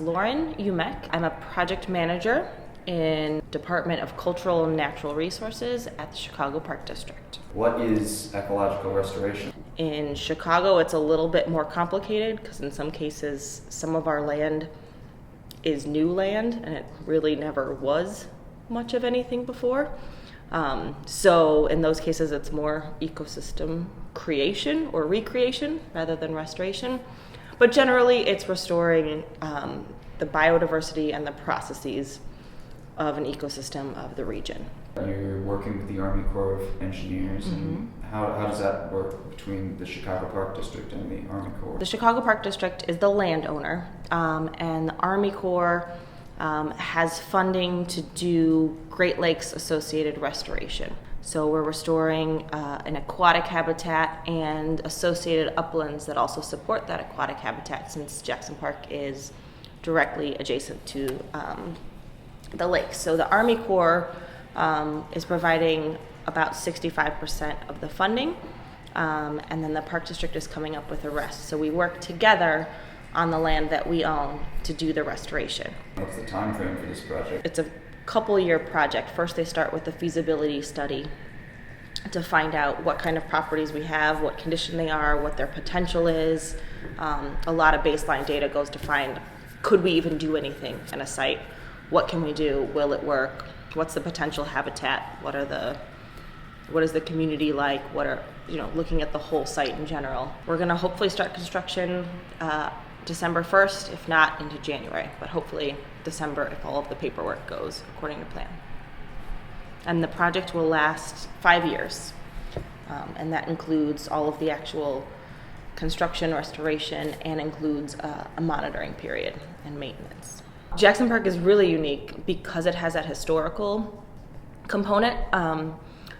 Lauren Umek. I'm a project manager in Department of Cultural and Natural Resources at the Chicago Park District. What is ecological restoration? In Chicago, it's a little bit more complicated because in some cases, some of our land is new land and it really never was much of anything before. So in those cases, it's more ecosystem creation or recreation rather than restoration. But generally, it's restoring the biodiversity and the processes of an ecosystem of the region. You're working with the Army Corps of Engineers, and how does that work between the Chicago Park District and the Army Corps? The Chicago Park District is the landowner, and the Army Corps has funding to do Great Lakes associated restoration. So we're restoring an aquatic habitat and associated uplands that also support that aquatic habitat, since Jackson Park is directly adjacent to the lake. So the Army Corps is providing about 65% of the funding, and then the Park District is coming up with the rest. So we work together on the land that we own to do the restoration. What's the time frame for this project? It's a couple-year project. First, they start with a feasibility study to find out what kind of properties we have, what condition they are, what their potential is. A lot of baseline data goes to find, could we even do anything in a site? What can we do? Will it work? What's the potential habitat? What is the community like? Looking at the whole site in general. We're gonna hopefully start construction December 1st, if not into January, but hopefully December if all of the paperwork goes according to plan. And the project will last 5 years, and that includes all of the actual construction, restoration, and includes a monitoring period and maintenance. Jackson Park is really unique because it has that historical component.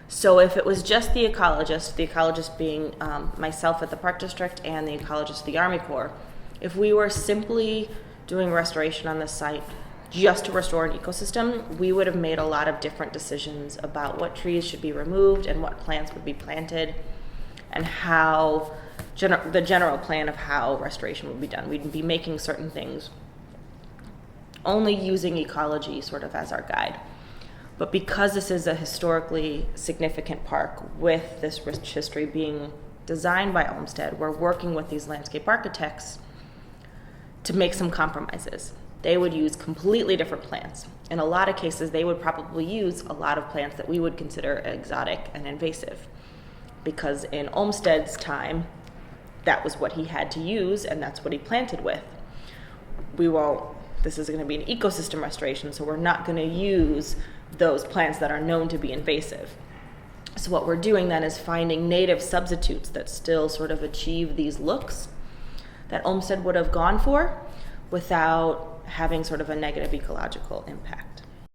So if it was just the ecologist being myself at the Park District and the ecologist of the Army Corps, if we were simply doing restoration on this site just to restore an ecosystem, we would have made a lot of different decisions about what trees should be removed and what plants would be planted and how the general plan of how restoration would be done. We'd be making certain things, only using ecology sort of as our guide. But because this is a historically significant park with this rich history being designed by Olmsted, we're working with these landscape architects to make some compromises. They would use completely different plants. In a lot of cases, they would probably use a lot of plants that we would consider exotic and invasive, because in Olmsted's time, that was what he had to use and that's what he planted with. This is going to be an ecosystem restoration, so we're not going to use those plants that are known to be invasive. So what we're doing then is finding native substitutes that still sort of achieve these looks that Olmsted would have gone for without having sort of a negative ecological impact.